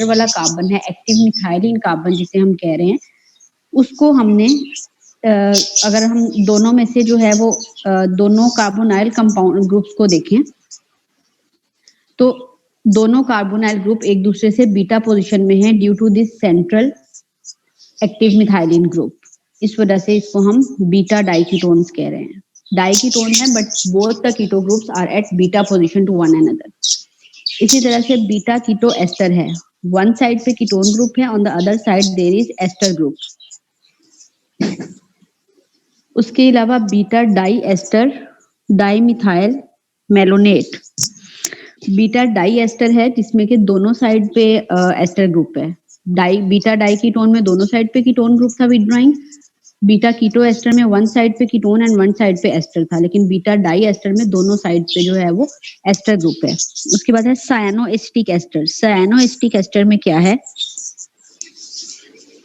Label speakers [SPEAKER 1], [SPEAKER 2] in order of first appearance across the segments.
[SPEAKER 1] वाला कार्बन है, active methylene carbon जिसे हम कह रहे हैं, उसको हमने अगर हम दोनों में से जो है वो दोनों कार्बोनाइल कंपाउंड ग्रुप्स को देखें तो दोनों कार्बोनाइल ग्रुप एक दूसरे से बीटा पोजीशन में हैं due to this central active methylene group. इस वजह से इसको हम बीटा डाइकीटोन्स कह रहे हैं। डाइकीटोन है but both the keto groups are at beta position to one another. इसी तरह से बीटा कीटो एस्टर है, वन साइड पे कीटोन ग्रुप है, on the other side there is ester group. उसके अलावा beta di ester di methyl malonate, beta di ester है जिसमें कि दोनों साइड पे एस्टर ग्रुप है। बीटा डाई कीटोन में दोनों साइड पे कीटोन ग्रुप था विथड्रॉइंग, बीटा कीटो एस्टर में वन साइड पे कीटोन एंड वन साइड पे एस्टर था, लेकिन बीटा डाई एस्टर में दोनों साइड पे जो है वो एस्टर ग्रुप है। उसके बाद है सायानोएस्टिक एस्टर। सायानोएस्टिक एस्टर में क्या है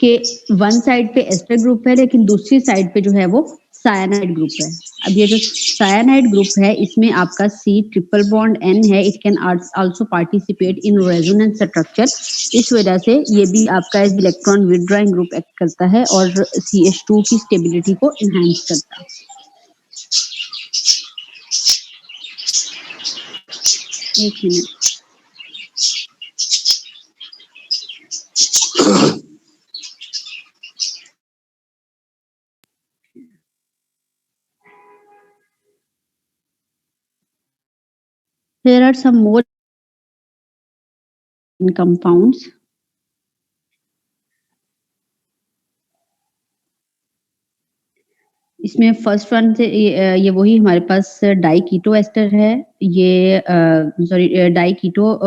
[SPEAKER 1] कि वन साइड पे एस्टर ग्रुप है लेकिन दूसरी साइड पे जो है वो सायानाइड ग्रुप है। अब ये जो सायानाइड ग्रुप है इसमें आपका C ट्रिपल बॉन्ड N है, it can also participate in resonance structure. इस वजह से ये भी आपका इलेक्ट्रॉन विथड्रॉइंग ग्रुप एक्ट करता है और CH2 की स्टेबिलिटी को एनहांस करता है। एक minute, there are some more compounds. इसमें फर्स्ट वन से ये वही हमारे पास डाई कीटो एस्टर है, ये सॉरी डाई कीटो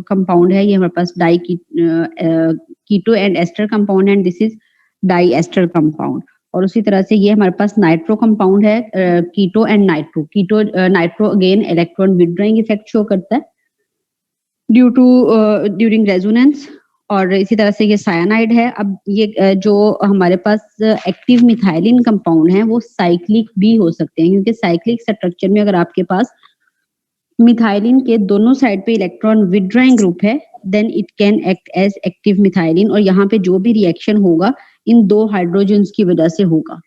[SPEAKER 1] कंपाउंड है, ये हमारे पास diketo and ester compound and this is diester compound. और उसी तरह से ये हमारे पास नाइट्रो कंपाउंड है, keto and nitro. Keto nitro again electron withdrawing effect show करता है ड्यू टू ड्यूरिंग रेजोनेंस। और इसी तरह से ये सायानाइड है। अब ये जो हमारे पास एक्टिव मिथाइलिन कंपाउंड है वो साइक्लिक भी हो सकते हैं, क्योंकि साइक्लिक स्ट्रक्चर में अगर आपके पास मिथाइलिन के दोनों साइड पे इलेक्ट्रॉन विथड्रॉइंग ग्रुप है then it can act as active methylene, और यहाँ पे जो भी रिएक्शन होगा इन दो हाइड्रोजन्स की वजह से होगा।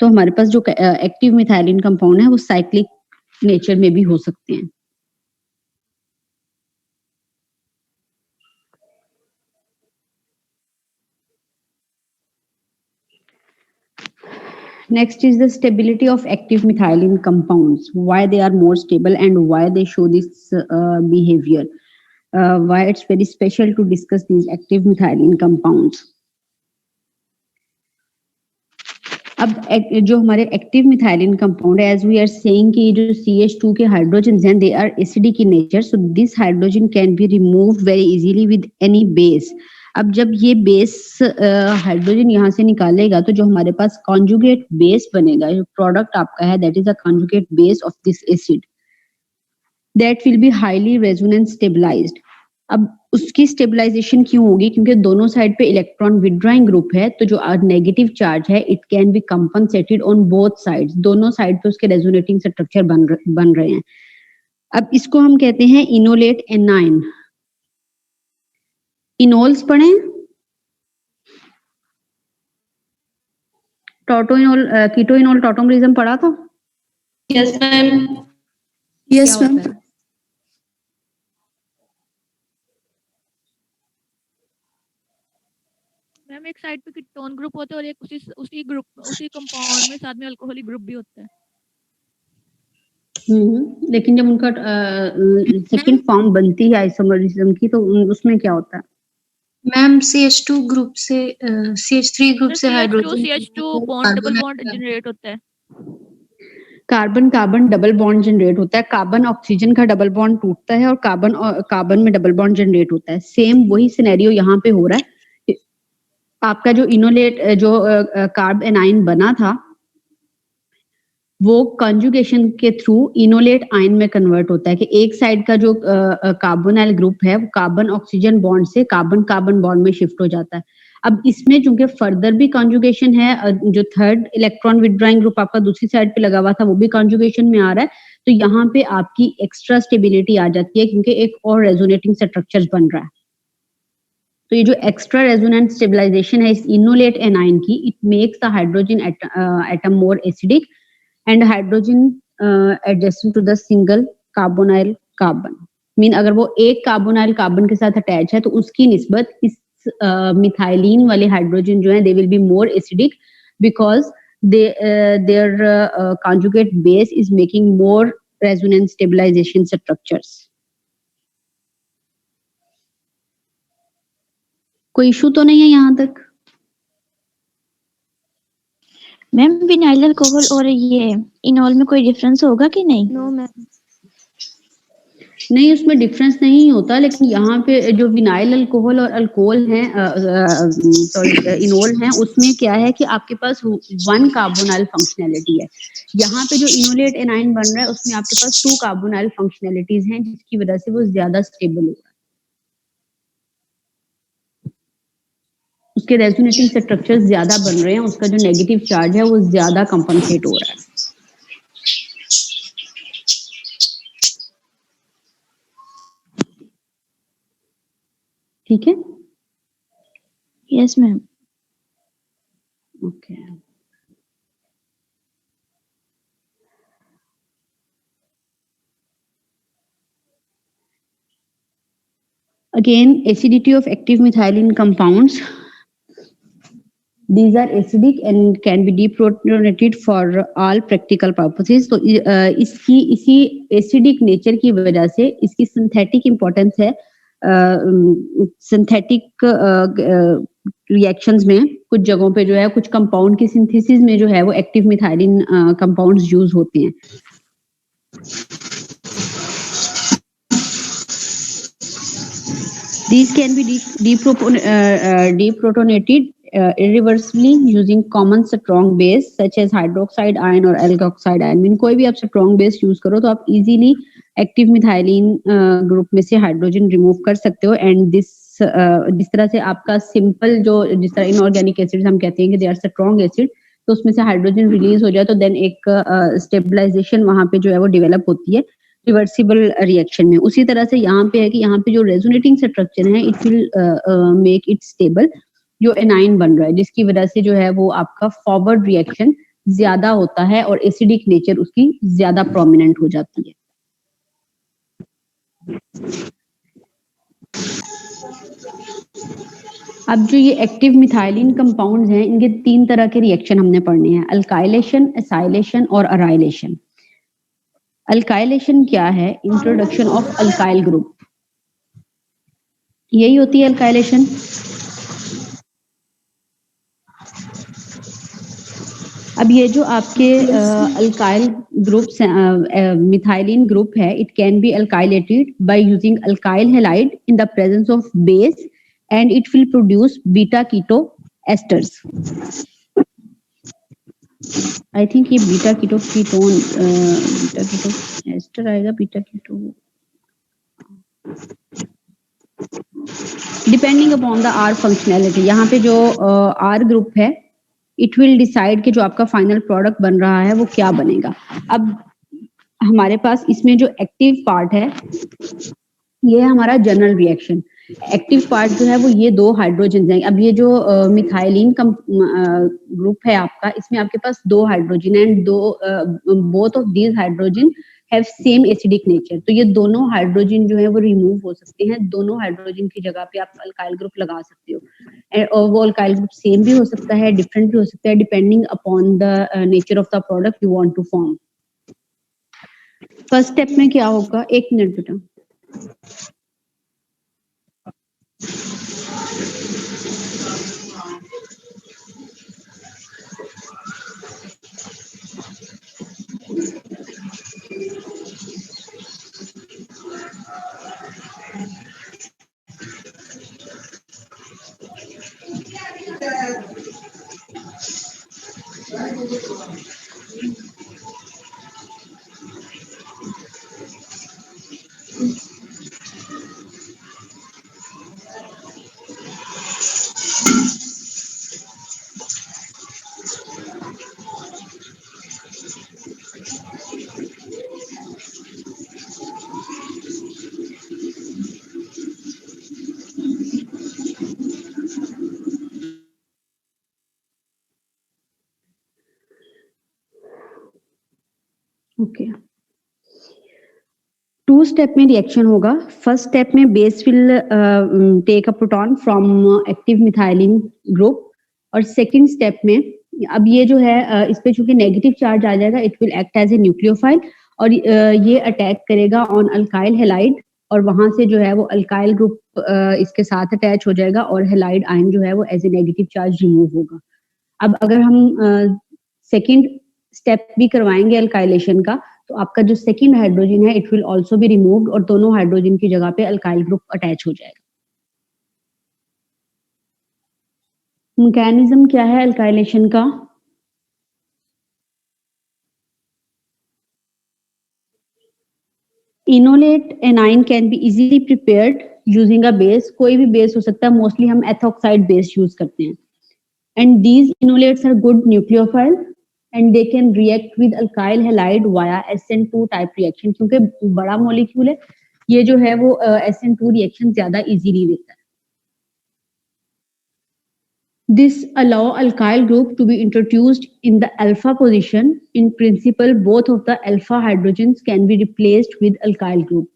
[SPEAKER 1] तो हमारे पास जो एक्टिव मिथाइलिन कंपाउंड है वो साइक्लिक नेचर में भी हो सकते हैं। Next is the stability of active methylene compounds. Why they are more stable and why they show this behavior. Why it's very special to discuss these active methylene compounds. अब जो हमारे active methylene compound है, as we are saying कि जो CH2 के hydrogen हैं they are acidic in nature, so this hydrogen can be removed very easily with any base. अब जब ये बेस हाइड्रोजन यहाँ से निकालेगा तो जो हमारे पास कॉन्जुगेट बेस बनेगा, जो प्रोडक्ट आपका है that is a conjugate base of this acid, that will be highly resonance stabilised. अब उसकी स्टेबलाइजेशन क्यों होगी? क्योंकि दोनों साइड पे इलेक्ट्रॉन विथड्रॉइंग ग्रुप है, तो जो नेगेटिव चार्ज है it can B compensated on both sides. दोनों साइड पे उसके रेजोनेटिंग स्ट्रक्चर बन रहे हैं। अब इसको हम कहते हैं इनोलेट एनाइन। इनोल्स पढ़े, टॉटोइनोल कीटोइनोल टॉटोमरिज्म पढ़ा था?
[SPEAKER 2] Yes ma'am.
[SPEAKER 1] Yes ma'am.
[SPEAKER 3] Ma'am एक साइड पे कीटोन ग्रुप होता है और एक उसी कंपाउंड में साथ में अल्कोहलिक ग्रुप भी होता है।
[SPEAKER 1] लेकिन जब उनका सेकंड फॉर्म बनती है आइसोमरिज्म की तो उसमें क्या होता है?
[SPEAKER 2] मैम CH2 ग्रुप से CH3 ग्रुप से hydrogen
[SPEAKER 3] CH2 bond double bond generate होता है।
[SPEAKER 1] Carbon carbon double bond generate होता है, कार्बन ऑक्सीजन का डबल बॉन्ड टूटता है और कार्बन में डबल बॉन्ड जनरेट होता है। सेम वही सिनेरियो यहाँ पे हो रहा है। आपका जो इनोलेट जो कार्ब एनाइन बना था वो कंजुगेशन के थ्रू इनोलेट आयन में कन्वर्ट होता है कि एक साइड का जो कार्बोनाइल ग्रुप है वो कार्बन ऑक्सीजन बॉन्ड से कार्बन कार्बन बॉन्ड में शिफ्ट हो जाता है। अब इसमें चूंकि फर्दर भी कॉन्जुगेशन है, जो थर्ड इलेक्ट्रॉन विथड्रॉइंग ग्रुप आपका दूसरी साइड पे लगा हुआ था वो भी कॉन्जुगेशन में आ रहा है, तो यहाँ पे आपकी एक्स्ट्रा स्टेबिलिटी आ जाती है क्योंकि एक और रेजोनेटिंग स्ट्रक्चर बन रहा है। तो ये जो एक्स्ट्रा रेजोनेंस स्टेबलाइजेशन है इस इनोलेट एनाइन की, it makes the hydrogen atom more acidic and hydrogen adjusting to the single carbonyl carbon. Mean अगर वो एक कार्बोनाइल कार्बन के साथ अटैच है तो उसकी निस्बत इस मिथाइलिन वाले हाइड्रोजन जो है they will be more acidic because their conjugate base is making more resonance stabilization structures. कोई इशू तो नहीं है यहाँ तक?
[SPEAKER 4] मैम विनाइल अल्कोहल और ये इनॉल में कोई डिफरेंस होगा कि नहीं?
[SPEAKER 2] No ma'am.
[SPEAKER 1] नहीं, उसमें डिफरेंस नहीं होता, लेकिन यहाँ पे जो विनाइल अल्कोहल और अल्कोहल है सॉरी इनोल है, उसमें क्या है कि आपके पास वन कार्बोनाइल फंक्शनैलिटी है। यहाँ पे जो इनोलेट एनाइन बन रहा है उसमें आपके पास टू कार्बोनाइल फंक्शनैलिटीज हैं, जिसकी वजह से वो ज्यादा स्टेबल हो रहा है, उसके रेजोनेटिंग स्ट्रक्चर्स ज्यादा बन रहे हैं, उसका जो नेगेटिव चार्ज है वो ज्यादा कंपनसेट हो रहा है। ठीक है?
[SPEAKER 4] Yes ma'am.
[SPEAKER 1] Okay. Again, acidity of active methylene compounds. These are acidic and can be deprotonated for all practical purposes. तो इसकी इसी acidic nature की वजह से इसकी synthetic importance है। synthetic reactions में कुछ जगहों पे जो है कुछ compound की synthesis में जो है वो active methylene compounds use होते हैं। These can be deprotonated irreversibly using common strong base such as hydroxide ion or alkoxide ion. Mean कोई भी आप strong base use करो तो आप easily active methylene group में से hydrogen remove कर सकते हो, and this जिस तरह से आपका simple जो जिस तरह inorganic acids हम कहते हैं कि they are strong acid, तो उसमें से हाइड्रोजन रिलीज हो जाए तो देन एक स्टेबलाइजेशन वहां पे जो है वो डेवलप होती है रिवर्सिबल रिएक्शन में। उसी तरह से यहाँ पे है कि यहाँ पे जो रेजोनेटिंग स्ट्रक्चर है it will make it stable जो एनाइन बन रहा है, जिसकी वजह से जो है वो आपका फॉरवर्ड रिएक्शन ज्यादा होता है और एसिडिक नेचर उसकी ज्यादा प्रोमिनेंट हो जाती है। अब जो ये एक्टिव मिथाइलिन कंपाउंड्स हैं इनके तीन तरह के रिएक्शन हमने पढ़ने हैं, अल्काइलेशन, एसाइलेशन और अराइलेशन। अल्काइलेशन क्या है? इंट्रोडक्शन ऑफ अल्काइल ग्रुप, यही होती है अल्काइलेशन। अब ये जो आपके अल्काइल ग्रुप्स मिथाइलिन ग्रुप है, it can be alkylated by using alkyl halide in the presence of base and it will produce beta keto esters. I think ये beta keto ketone beta keto ester आएगा, beta keto depending upon the R functionality। यहाँ पे जो R group है it will decide कि जो आपका final product बन रहा है वो क्या बनेगा। अब हमारे पास इसमें जो एक्टिव पार्ट है ये है हमारा जनरल रिएक्शन। एक्टिव पार्ट जो है वो ये दो हाइड्रोजन हैं। अब ये जो मिथाइलिन का ग्रुप है आपका, इसमें आपके पास दो हाइड्रोजन एंड दो both of these hydrogen have same acidic nature. तो ये दोनों हाइड्रोजन जो है वो रिमूव हो सकते हैं, दोनों हाइड्रोजन की जगह पे आप अल्काइल ग्रुप लगा सकते हो और वो अल्काइल ग्रुप सेम भी हो सकता है, डिफरेंट भी हो सकता है, depending upon the nature of the product you want to form. First step में क्या होगा, एक मिनट बेटा। ओके, 2 स्टेप में रिएक्शन होगा। फर्स्ट स्टेप में base will take a proton from active methylene group, और सेकंड स्टेप में अब ये जो है इस पे चूंकि नेगेटिव चार्ज आ जाएगा, it will act as a nucleophile, और ये अटैक करेगा ऑन अल्काइल हैलाइड, और वहां से जो है वो अल्काइल ग्रुप इसके साथ अटैच हो जाएगा और हैलाइड आयन जो है वो as a negative charge remove होगा। अब अगर हम सेकंड स्टेप भी करवाएंगे अल्काइलेशन का, तो आपका जो सेकंड हाइड्रोजन है it will also be removed, और दोनों हाइड्रोजन की जगह पे अल्काइल ग्रुप अटैच हो जाएगा। मैकेनिज्म क्या है अल्काइलेशन का? Enolate A9 can be easily prepared using a base, कोई भी बेस हो सकता है, मोस्टली हम एथोक्साइड बेस यूज करते हैं। And these enolates are good nucleophile and they can react with alkyl halide via SN2 type reaction, क्योंकि बड़ा मॉलिक्यूल है, ये जो है वो SN2 रिएक्शन ज्यादा इजीली देता है। This allow alkyl group to be introduced in the alpha position. In principle, both of the alpha hydrogens can be replaced with alkyl group.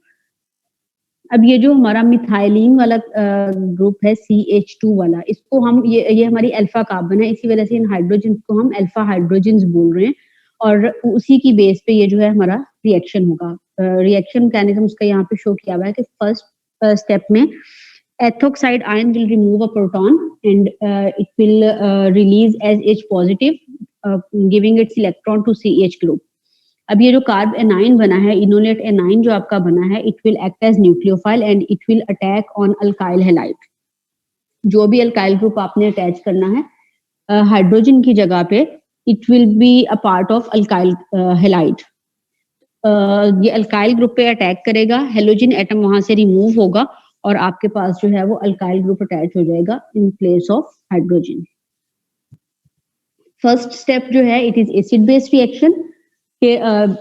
[SPEAKER 1] अब ये जो हमारा मिथाइलिन वाला ग्रुप है CH2 वाला, इसको हम ये हमारी अल्फा कार्बन है, इसी वजह से इन हाइड्रोजन को हम अल्फा हाइड्रोजन्स बोल रहे हैं, और उसी की बेस पे ये जो है हमारा रिएक्शन होगा। रिएक्शन मैकेनिज्म उसका यहाँ पे शो किया हुआ है कि फर्स्ट स्टेप में ethoxide ion will remove a proton and it will release as H positive giving its electron to CH group. अब ये जो कार्ब एनाइन बना है, इनोलेट एनाइन जो आपका बना है, it will act as nucleophile and it will attack on alkyl halide. जो भी अल्काइल ग्रुप आपने अटैच करना है हाइड्रोजन की जगह पे, it will be a part of alkyl halide. ये अल्काइल ग्रुप पे अटैक करेगा, हेलोजन एटम वहां से रिमूव होगा, और आपके पास जो है वो अल्काइल ग्रुप अटैच हो जाएगा in place of hydrogen. First step जो है it is acid based reaction, के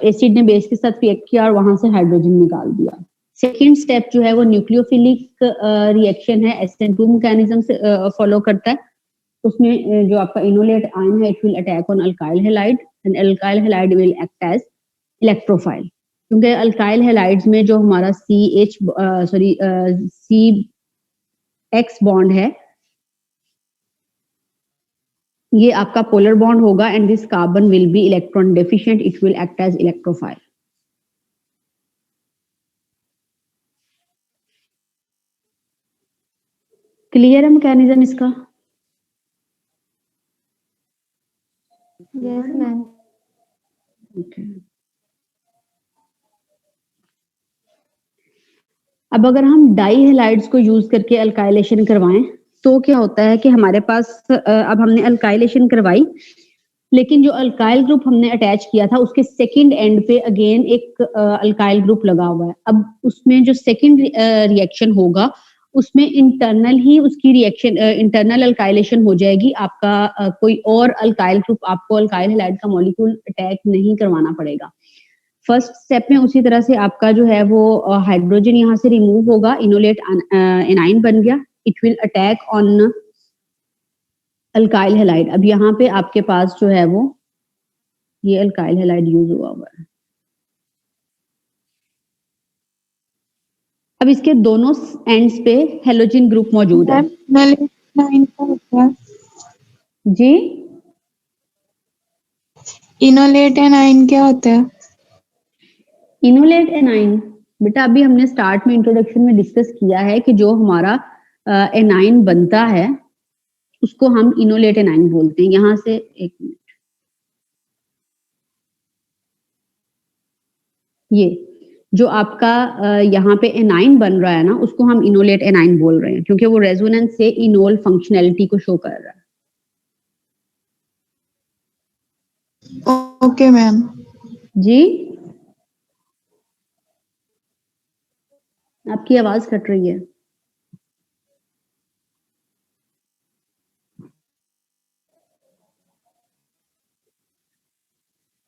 [SPEAKER 1] एसिड ने बेस के साथ रिएक्ट किया और वहां से हाइड्रोजन निकाल दिया। सेकेंड स्टेप जो है वो न्यूक्लियोफिलिक रिएक्शन है, SN2 मैकेनिज्म से फॉलो करता है। उसमें जो आपका इनोलेट आयन है, it will attack on alkyl halide and alkyl halide will act as electrophile, क्योंकि अल्काइल हैलाइड्स में जो हमारा CX बॉन्ड है, ये आपका पोलर बॉन्ड होगा, and this carbon will be electron deficient, it will act as electrophile. Clear है mechanism इसका?
[SPEAKER 4] Yes ma'am.
[SPEAKER 1] ओके, अब अगर हम डाई हैलाइड्स को यूज करके अल्काइलेशन करवाएं, तो क्या होता है कि हमारे पास अब हमने अल्काइलेशन करवाई, लेकिन जो अल्काइल ग्रुप हमने अटैच किया था उसके सेकंड एंड पे अगेन एक अल्काइल ग्रुप लगा हुआ है। अब उसमें जो सेकंड रिएक्शन होगा, उसमें इंटरनल ही उसकी रिएक्शन इंटरनल अल्काइलेशन हो जाएगी। आपका कोई और अल्काइल ग्रुप, आपको अल्काइल हैलाइड का मॉलिक्यूल अटैक नहीं करवाना पड़ेगा। फर्स्ट स्टेप में उसी तरह से आपका जो है वो हाइड्रोजन यहाँ से रिमूव होगा, इनोलेट एनाइन बन गया, it will attack on alkyl halide. अब यहाँ पे आपके पास जो है वो ये अल्काइल हैलाइड यूज हुआ है। अब इसके दोनों एंड्स पे हेलोजन ग्रुप मौजूद है। जी,
[SPEAKER 2] इनोलेट एनाइन क्या होता है?
[SPEAKER 1] इनोलेट एनाइन बेटा अभी हमने स्टार्ट में इंट्रोडक्शन में डिस्कस किया है कि जो हमारा एनाइन बनता है उसको हम इनोलेट एनाइन बोलते हैं। यहां से एक मिनट, ये जो आपका यहाँ पे एनाइन बन रहा है ना, उसको हम इनोलेट एनाइन बोल रहे हैं, क्योंकि वो रेजोनेंस से इनोल फंक्शनैलिटी को शो कर रहा है।
[SPEAKER 2] Okay ma'am.
[SPEAKER 1] जी, आपकी आवाज कट रही है।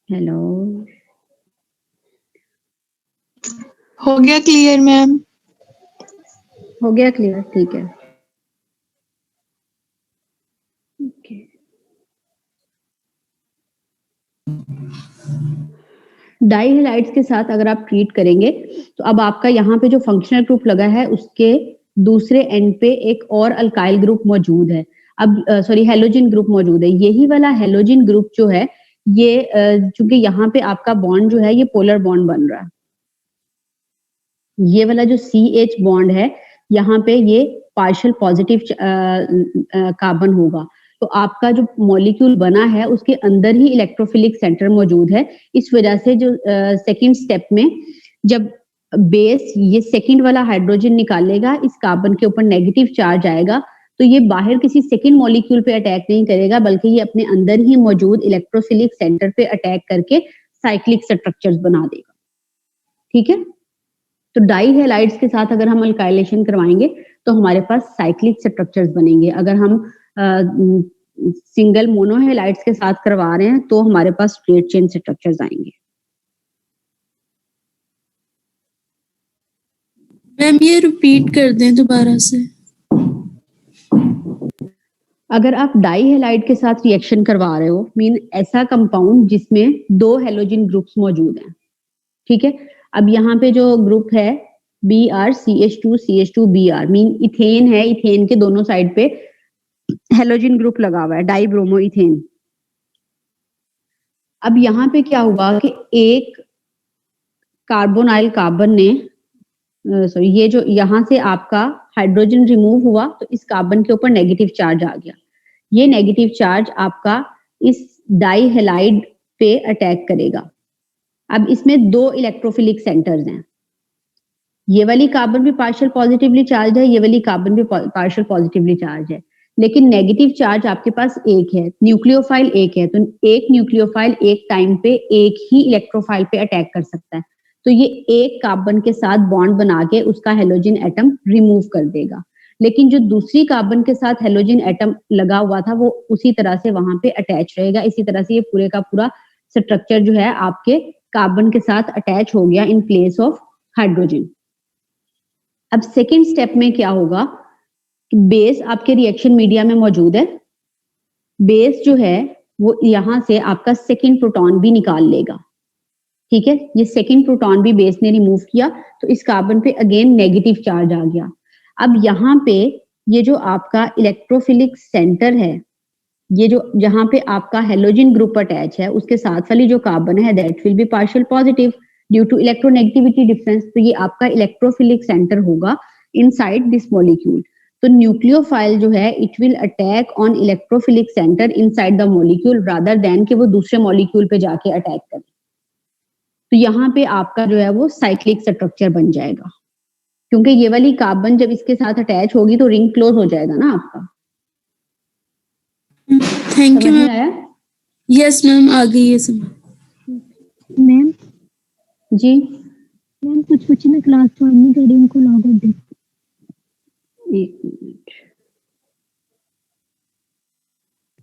[SPEAKER 1] हेलो,
[SPEAKER 2] हो गया क्लियर मैम?
[SPEAKER 1] हो गया क्लियर? ठीक है, ओके। डाई हैलाइड्स के साथ अगर आप ट्रीट करेंगे तो अब आपका यहाँ पे जो फंक्शनल ग्रुप लगा है उसके दूसरे एंड पे एक और अल्काइल ग्रुप मौजूद है। अब सॉरी हैलोजन ग्रुप मौजूद है। यही वाला हैलोजन ग्रुप जो है ये चूंकि यहाँ पे आपका बॉन्ड जो है ये पोलर बॉन्ड बन रहा है। ये वाला जो CH बॉन्ड है यहाँ पे ये पार्शियल पॉजिटिव कार्बन होगा। तो आपका जो मॉलिक्यूल बना है उसके अंदर ही इलेक्ट्रोफिलिक सेंटर मौजूद है। इस वजह से जो सेकंड स्टेप में जब बेस ये सेकंड वाला हाइड्रोजन निकालेगा, इस कार्बन के ऊपर नेगेटिव चार्ज आएगा, तो ये बाहर किसी सेकंड मॉलिक्यूल पे अटैक नहीं करेगा, बल्कि ये अपने अंदर ही मौजूद इलेक्ट्रोफिलिक सेंटर पे अटैक करके साइक्लिक स्ट्रक्चर्स बना देगा। ठीक है, तो डाई हैलाइड्स के साथ अगर हम अल्काइलेशन करवाएंगे तो हमारे पास साइक्लिक स्ट्रक्चर्स बनेंगे। अगर हम सिंगल मोनो हैलाइड्स के साथ करवा रहे हैं तो हमारे पास स्ट्रेट चेन स्ट्रक्चर्स आएंगे।
[SPEAKER 5] मैम ये रिपीट कर दें दोबारा से।
[SPEAKER 1] अगर आप डाई हैलाइड के साथ रिएक्शन करवा रहे हो, मीन ऐसा कंपाउंड जिसमें 2 हैलोजन ग्रुप्स मौजूद हैं, ठीक है। अब यहाँ पे जो ग्रुप है BrCH2CH2Br मीन इथेन है, इथेन के दोनों साइड पे हैलोजन ग्रुप लगा हुआ है, डाई ब्रोमो इथेन। अब यहाँ पे क्या हुआ कि एक कार्बोनाइल कार्बन ने सॉरी ये जो यहाँ से आपका हाइड्रोजन रिमूव हुआ तो इस कार्बन के ऊपर नेगेटिव चार्ज आ गया। ये नेगेटिव चार्ज आपका इस डाई हैलाइड पे अटैक करेगा। अब इसमें 2 इलेक्ट्रोफिलिक सेंटर्स हैं। ये वाली कार्बन भी पार्शियल पॉजिटिवली चार्ज है, ये वाली कार्बन भी पार्शियल पॉजिटिवली चार्ज है, लेकिन नेगेटिव चार्ज आपके पास एक है, न्यूक्लियोफाइल एक है। तो एक न्यूक्लियोफाइल एक टाइम पे एक ही इलेक्ट्रोफाइल पे अटैक कर सकता है। तो ये एक कार्बन के साथ बॉन्ड बना के उसका हैलोजन एटम रिमूव कर देगा, लेकिन जो दूसरी कार्बन के साथ हैलोजन एटम लगा हुआ था वो उसी तरह से वहां पे अटैच रहेगा। इसी तरह से ये पूरे का पूरा स्ट्रक्चर जो है आपके कार्बन के साथ अटैच हो गया इन प्लेस ऑफ हाइड्रोजन। अब सेकेंड स्टेप में क्या होगा, बेस आपके रिएक्शन मीडिया में मौजूद है। बेस जो है वो यहां से आपका सेकेंड प्रोटॉन भी निकाल लेगा। ठीक है, ये सेकेंड प्रोटॉन भी बेस ने रिमूव किया तो इस कार्बन पे अगेन नेगेटिव चार्ज आ गया। अब यहाँ पे ये जो आपका इलेक्ट्रोफिलिक सेंटर है, ये जो जहां पे आपका हैलोजन ग्रुप अटैच है उसके साथ वाली जो कार्बन है that will be partial positive due to electronegativity difference. तो ये आपका इलेक्ट्रोफिलिक सेंटर होगा इनसाइड दिस मॉलिक्यूल। तो न्यूक्लियोफाइल जो है it will attack on electrophilic centre inside the molecule rather than कि वो दूसरे मॉलिक्यूल पे जाके अटैक करे। तो यहाँ पे आपका जो है वो साइक्लिक स्ट्रक्चर बन जाएगा, क्योंकि ये वाली कार्बन जब इसके साथ अटैच होगी तो रिंग क्लोज हो जाएगा ना आपका।
[SPEAKER 5] थैंक यू
[SPEAKER 1] समझ में
[SPEAKER 5] मैम।
[SPEAKER 1] आया?
[SPEAKER 5] यस मैम, आ गई है समझ।
[SPEAKER 4] मैम
[SPEAKER 1] जी
[SPEAKER 4] मैम कुछ बच्चे ना क्लास ज्वाइन नहीं कर रहे, उनको लॉग आउट दे।
[SPEAKER 1] एक मिनट,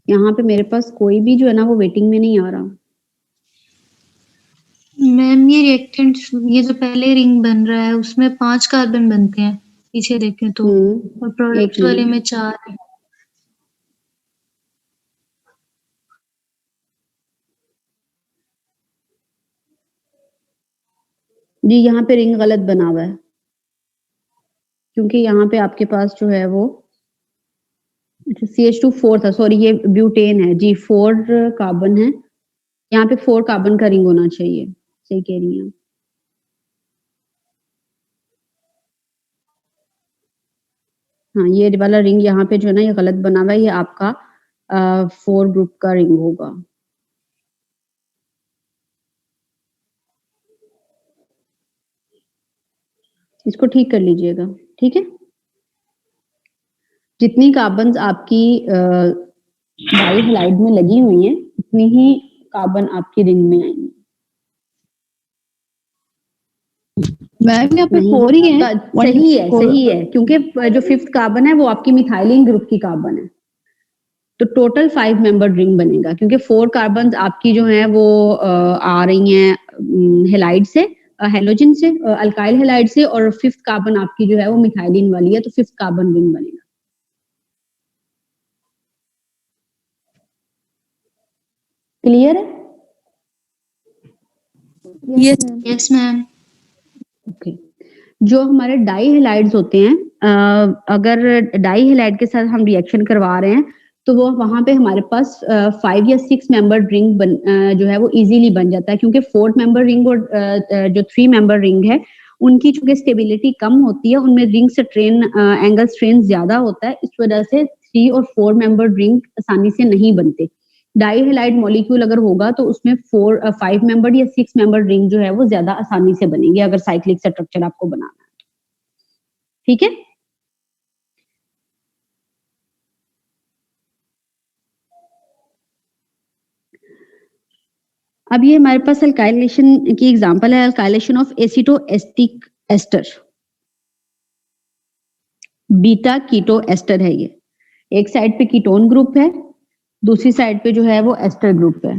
[SPEAKER 1] यहाँ पे मेरे पास कोई भी जो है ना वो वेटिंग में नहीं आ रहा।
[SPEAKER 2] मैम ये रिएक्टेंट, ये जो पहले रिंग बन रहा है उसमें 5 कार्बन बनते हैं, पीछे देखें तो, और
[SPEAKER 1] एक
[SPEAKER 2] प्रोडक्ट वाले
[SPEAKER 1] मिनट,
[SPEAKER 2] में 4 है।
[SPEAKER 1] जी यहाँ पे रिंग गलत बना हुआ है, क्योंकि यहाँ पे आपके पास जो है वो CH2 4 था, सॉरी ये ब्यूटेन है जी, 4 कार्बन है। यहाँ पे 4 कार्बन का रिंग होना चाहिए, सही कह रही हैं। हाँ ये वाला रिंग यहाँ पे जो है ना ये गलत बना हुआ है, ये आपका 4 ग्रुप का रिंग होगा। इसको ठीक कर लीजिएगा, ठीक है। जितनी कार्बन आपकी डाई हैलाइड में लगी हुई हैं उतनी ही कार्बन आपकी रिंग में आएंगी।
[SPEAKER 4] मैम यहाँ पे
[SPEAKER 1] नहीं
[SPEAKER 4] 4 ही है।
[SPEAKER 1] सही है क्योंकि जो 5th कार्बन है वो आपकी मिथाइलिन ग्रुप की कार्बन है। तो टोटल 5 मेंबर्ड रिंग बनेगा, क्योंकि 4 कार्बन आपकी जो है वो आ रही हैं हैलाइड से, हैलोजन से, अल्काइल हैलाइड से, और 5th कार्बन आपकी जो है वो मिथाइलिन वाली है, तो 5th कार्बन रिंग बनेगा। क्लियर है?
[SPEAKER 5] Yes.
[SPEAKER 2] Yes ma'am.
[SPEAKER 1] ओके। जो हमारे डाई हैलाइड्स होते हैं, अगर डाई हैलाइड के साथ हम रिएक्शन करवा रहे हैं तो वो वहां पे हमारे पास 5 या 6 मेंबर रिंग जो है वो इजीली बन जाता है, क्योंकि 4 मेंबर रिंग और जो 3 मेंबर रिंग है उनकी चूंकि स्टेबिलिटी कम होती है, उनमें रिंग स्ट्रेन एंगल स्ट्रेन ज्यादा होता है, इस वजह से 3 और 4 मेंबर रिंग आसानी से नहीं बनते। डाई हैलाइड मॉलिक्यूल अगर होगा तो उसमें 5 मेंबर या 6 मेंबर रिंग जो है वो ज्यादा आसानी से बनेंगे अगर साइक्लिक स्ट्रक्चर आपको बनाना है। ठीक है। अब ये हमारे पास अल्काइलेशन की एग्जांपल है, alkylation of acetoacetic ester, beta keto ester है ये। एक साइड पे कीटोन ग्रुप है, दूसरी साइड पे जो है वो एस्टर ग्रुप है।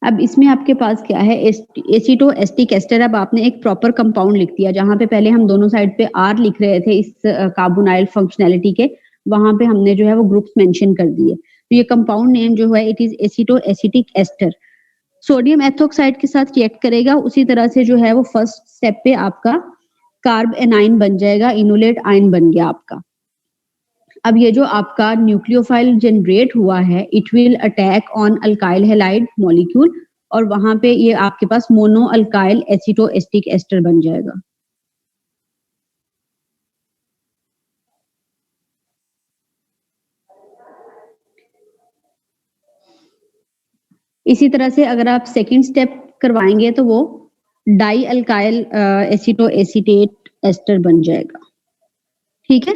[SPEAKER 1] अब इसमें आपके पास क्या है, एसिटोएस्टिक एस्टर। अब आपने एक प्रॉपर कंपाउंड लिख दिया, जहां पे पहले हम दोनों साइड पे आर लिख रहे थे इस कार्बोनाइल फंक्शनैलिटी के, वहां पे हमने जो है वो ग्रुप्स मेंशन कर दिए। तो ये कंपाउंड नेम जो है it is acetoacetic ester. Sodium ethoxide के साथ रिएक्ट करेगा, उसी तरह से जो है वो फर्स्ट स्टेप पे आपका कार्ब एनाइन बन जाएगा, इनोलेट आयन बन गया आपका। अब ये जो आपका न्यूक्लियोफाइल जनरेट हुआ है, it will attack on alkyl halide molecule, और वहां पे ये आपके पास मोनो अल्काइल एसिटोएस्टिक एस्टर बन जाएगा। इसी तरह से अगर आप सेकंड स्टेप करवाएंगे तो वो डाई अल्काइल एसिटोएसिटेट एस्टर बन जाएगा। ठीक है।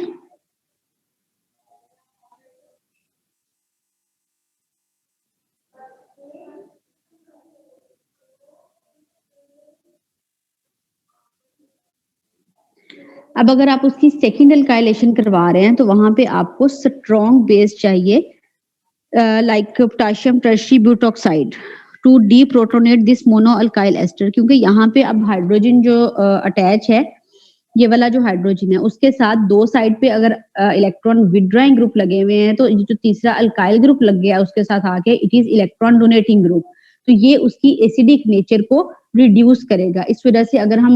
[SPEAKER 1] अब अगर आप उसकी सेकंड अल्काइलेशन करवा रहे हैं तो वहां पे आपको स्ट्रॉन्ग बेस चाहिए, like potassium tertiary butoxide to deprotonate this mono alkyl ester, क्योंकि यहाँ पे अब हाइड्रोजन जो अटैच है, ये वाला जो हाइड्रोजन है उसके साथ दो साइड पे अगर इलेक्ट्रॉन विड्रॉइंग ग्रुप लगे हुए हैं, तो जो तीसरा अल्काइल ग्रुप लग गया उसके साथ आके, it is electron donating group, तो ये उसकी एसिडिक नेचर को रिड्यूस करेगा। इस वजह से अगर हम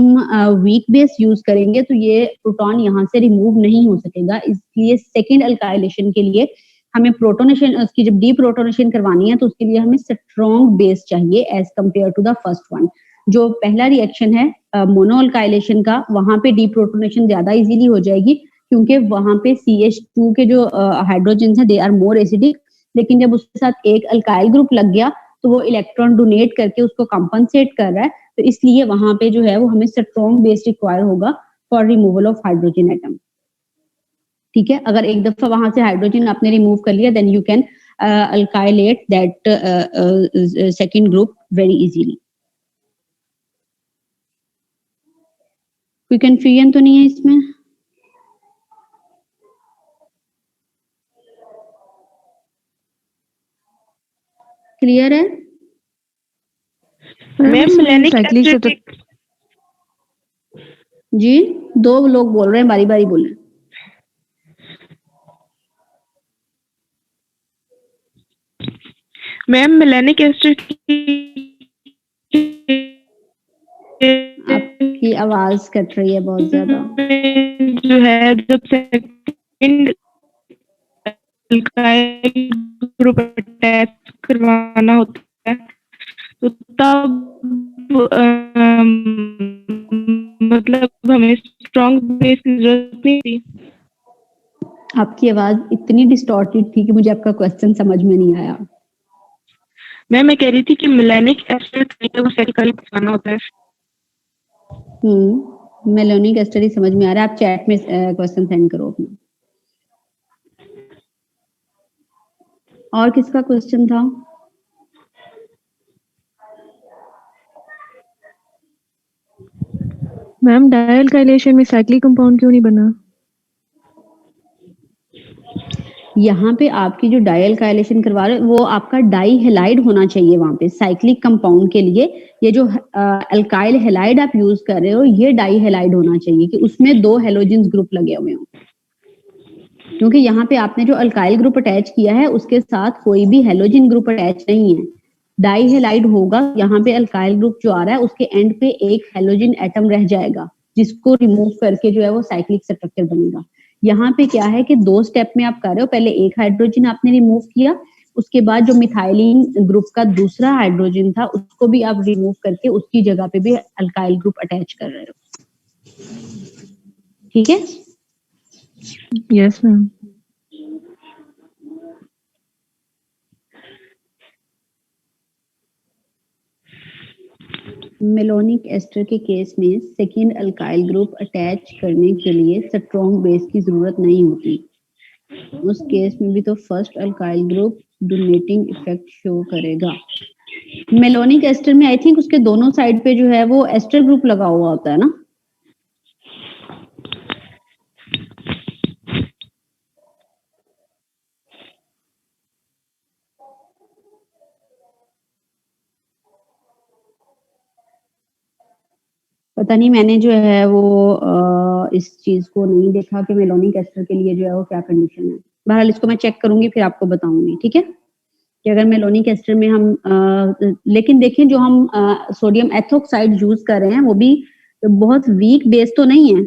[SPEAKER 1] वीक बेस यूज करेंगे तो ये प्रोटॉन यहाँ से रिमूव नहीं हो सकेगा, इसलिए सेकेंड अल्काइलेशन के लिए हमें प्रोटोनेशन, उसकी जब डीप्रोटोनेशन करवानी है तो उसके लिए हमें स्ट्रॉन्ग बेस चाहिए as compare to the first one. जो पहला रिएक्शन है मोनो अल्काइलेशन का, वहां पे डीप्रोटोनेशन ज्यादा इजीली हो जाएगी, क्योंकि वहां पे CH2 के जो हाइड्रोजन है दे आर मोर एसिडिक, लेकिन जब उसके साथ एक अल्काइल ग्रुप लग गया तो वो इलेक्ट्रॉन डोनेट करके उसको कंपनसेट कर रहा है, तो इसलिए वहां पे जो है वो हमें स्ट्रॉन्ग बेस रिक्वायर होगा for removal of hydrogen atom. ठीक है। अगर एक दफा वहां से हाइड्रोजन आपने रिमूव कर लिया, then you can alkylate that second group very easily. कोई कंफ्यूजन तो नहीं है इसमें? क्लियर है?
[SPEAKER 6] मैम मिलेनिक एसिड
[SPEAKER 1] जी, दो लोग बोल रहे हैं, बारी बारी बोले।
[SPEAKER 6] मैम मिलेनिक एसिड
[SPEAKER 1] आपकी आवाज कट रही है बहुत ज्यादा।
[SPEAKER 6] जो है जब सेकंड अल्काइल ग्रुप अटैच करवाना होता है तो तब मतलब हमें स्ट्रॉन्ग बेस की जरूरत नहीं थी।
[SPEAKER 1] आपकी आवाज इतनी डिस्टॉर्टेड थी कि मुझे आपका क्वेश्चन समझ में नहीं आया।
[SPEAKER 6] मैं कह रही थी कि मिलेनिक एसिड को सेकंड करवाना होता है।
[SPEAKER 1] मेलोनिक एस्टर ही समझ में आ रहा है, आप चैट में क्वेश्चन सेंड करो अपना। और किसका क्वेश्चन था?
[SPEAKER 7] मैम डाई अल्काइलेशन में साइक्लिक कंपाउंड क्यों नहीं बना?
[SPEAKER 1] यहाँ पे आपकी जो डाई अल्काइलेशन करवा रहे हो वो आपका डाई हेलाइड होना चाहिए वहां पे साइक्लिक कंपाउंड के लिए। ये जो अल्काइल हेलाइड आप यूज कर रहे हो ये डाई हेलाइड होना चाहिए कि उसमें 2 हेलोजेंस ग्रुप लगे हुए हों, क्योंकि यहाँ पे आपने जो अल्काइल ग्रुप अटैच किया है उसके साथ कोई भी हेलोजन ग्रुप अटैच नहीं है। डाई हेलाइड होगा, यहाँ पे अल्काइल ग्रुप जो आ रहा है उसके एंड पे एक हेलोजन एटम रह जाएगा जिसको रिमूव करके जो है वो साइक्लिक स्ट्रक्चर बनेगा। यहाँ पे क्या है कि 2 स्टेप में आप कर रहे हो, पहले एक हाइड्रोजन आपने रिमूव किया, उसके बाद जो मिथाइलिन ग्रुप का दूसरा हाइड्रोजन था उसको भी आप रिमूव करके उसकी जगह पे भी अल्काइल ग्रुप अटैच कर रहे हो। ठीक है?
[SPEAKER 6] Yes ma'am.
[SPEAKER 1] मेलोनिक एस्टर के केस में सेकेंड अल्काइल ग्रुप अटैच करने के लिए स्ट्रॉन्ग बेस की जरूरत नहीं होती। उस केस में भी तो first alkyl group donating effect show करेगा। मेलोनिक एस्टर में आई थिंक उसके दोनों साइड पे जो है वो एस्टर ग्रुप लगा हुआ होता है ना। पता नहीं, मैंने जो है वो इस चीज को नहीं देखा कि मेलोनिक एस्टर के लिए जो है वो क्या कंडीशन है। बहरहाल इसको मैं चेक करूंगी फिर आपको बताऊंगी, ठीक है? कि अगर मेलोनिक एस्टर में हम लेकिन देखें जो हम सोडियम एथोक्साइड यूज कर रहे हैं वो भी बहुत वीक बेस तो नहीं है।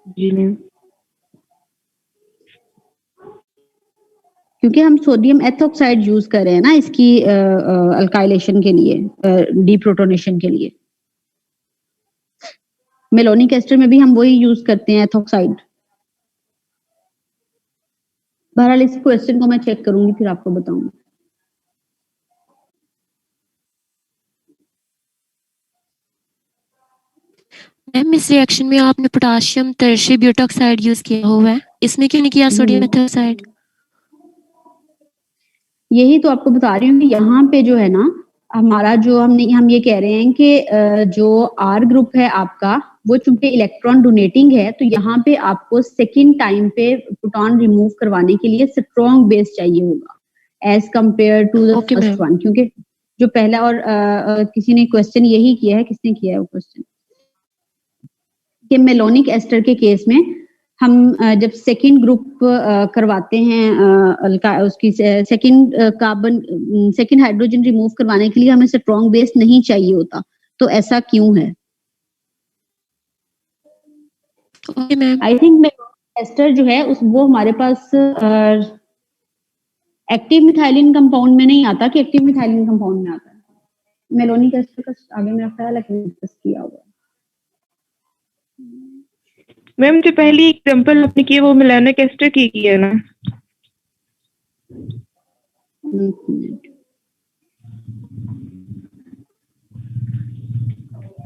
[SPEAKER 6] जी मैम।
[SPEAKER 1] क्योंकि हम सोडियम एथोक्साइड यूज कर रहे हैं ना इसकी अल्काइलेशन के लिए, डीप्रोटोनेशन के लिए। मेलोनिक एस्टर में भी हम वही यूज करते हैं, एथोक्साइड। बहरहाल इस क्वेश्चन को मैं चेक करूंगी फिर आपको बताऊंगी।
[SPEAKER 7] मैम इस रिएक्शन में आपने पोटाशियम टर्शियरी ब्यूटॉक्साइड यूज किया हुआ है, इसमें क्यों नहीं किया सोडियम एथोक्साइड?
[SPEAKER 1] यही तो आपको बता रही हूँ कि यहाँ पे जो है ना हमारा जो हम ये कह रहे हैं कि जो आर ग्रुप है आपका वो चूंकि इलेक्ट्रॉन डोनेटिंग है तो यहाँ पे आपको सेकेंड टाइम पे प्रोटॉन रिमूव करवाने के लिए स्ट्रॉन्ग बेस चाहिए होगा as compare to the
[SPEAKER 7] Okay,
[SPEAKER 1] first
[SPEAKER 7] ma'am.
[SPEAKER 1] One. क्योंकि जो पहला और किसी ने क्वेश्चन यही किया है, किसने किया है वो क्वेश्चन कि मेलोनिक एस्टर के केस में हम जब सेकेंड ग्रुप करवाते हैं उसकी second carbon second hydrogen remove करवाने के लिए हमें स्ट्रॉन्ग बेस नहीं चाहिए होता, तो ऐसा क्यों है?
[SPEAKER 7] Okay, ma'am.
[SPEAKER 1] I think ester जो है वो हमारे पास एक्टिव मिथाइलिन कंपाउंड में नहीं आता कि एक्टिव मिथाइलिन कंपाउंड में आता है। मेलोनिक एस्टर का आगे मेरा ख्याल है कि डिस्कस किया हुआ है।
[SPEAKER 6] मैम जो पहली एग्जांपल आपने की है वो मेलोनिक एस्टर की है ना?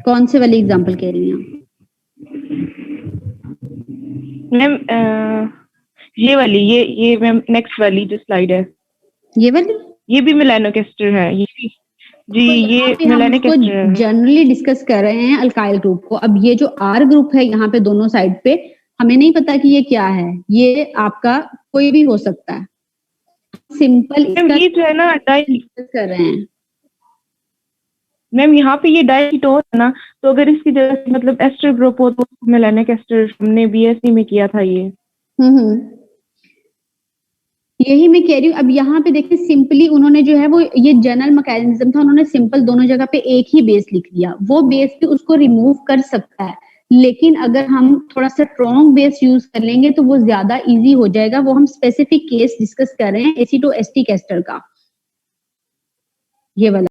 [SPEAKER 1] कौन से वाली एग्जांपल कह रही हैं
[SPEAKER 6] मैम ये वाली, ये मैम नेक्स्ट वाली जो स्लाइड है
[SPEAKER 1] ये वाली?
[SPEAKER 6] ये भी मेलोनिक एस्टर है जी, ये मेलोनिक एस्टर है।
[SPEAKER 1] जनरली डिस्कस कर रहे हैं अल्काइल ग्रुप को। अब ये जो आर ग्रुप है यहाँ पे दोनों साइड पे हमें नहीं पता कि ये क्या है, ये आपका कोई भी हो सकता है। सिंपल
[SPEAKER 6] ये जो है ना
[SPEAKER 1] डिस्कस कर रहे हैं
[SPEAKER 6] मैम, यहाँ पे ये डाइकीटोन है ना, तो अगर इसकी जगह से मतलब एस्टर ग्रुप हो तो मेलोनिक एस्टर हमने बीएससी में किया था ये।
[SPEAKER 1] यही मैं कह रही हूँ। अब यहाँ पे देखिए सिंपली उन्होंने जो है वो ये जनरल मैकेनिज्म था, उन्होंने सिंपल दोनों जगह पे एक ही बेस लिख दिया। वो बेस भी उसको रिमूव कर सकता है, लेकिन अगर हम थोड़ा सा स्ट्रॉन्ग बेस यूज कर लेंगे तो वो ज्यादा इजी हो जाएगा। वो हम स्पेसिफिक केस डिस्कस कर रहे हैं एसिटोएस्टिक एस्टर का, ये वाला।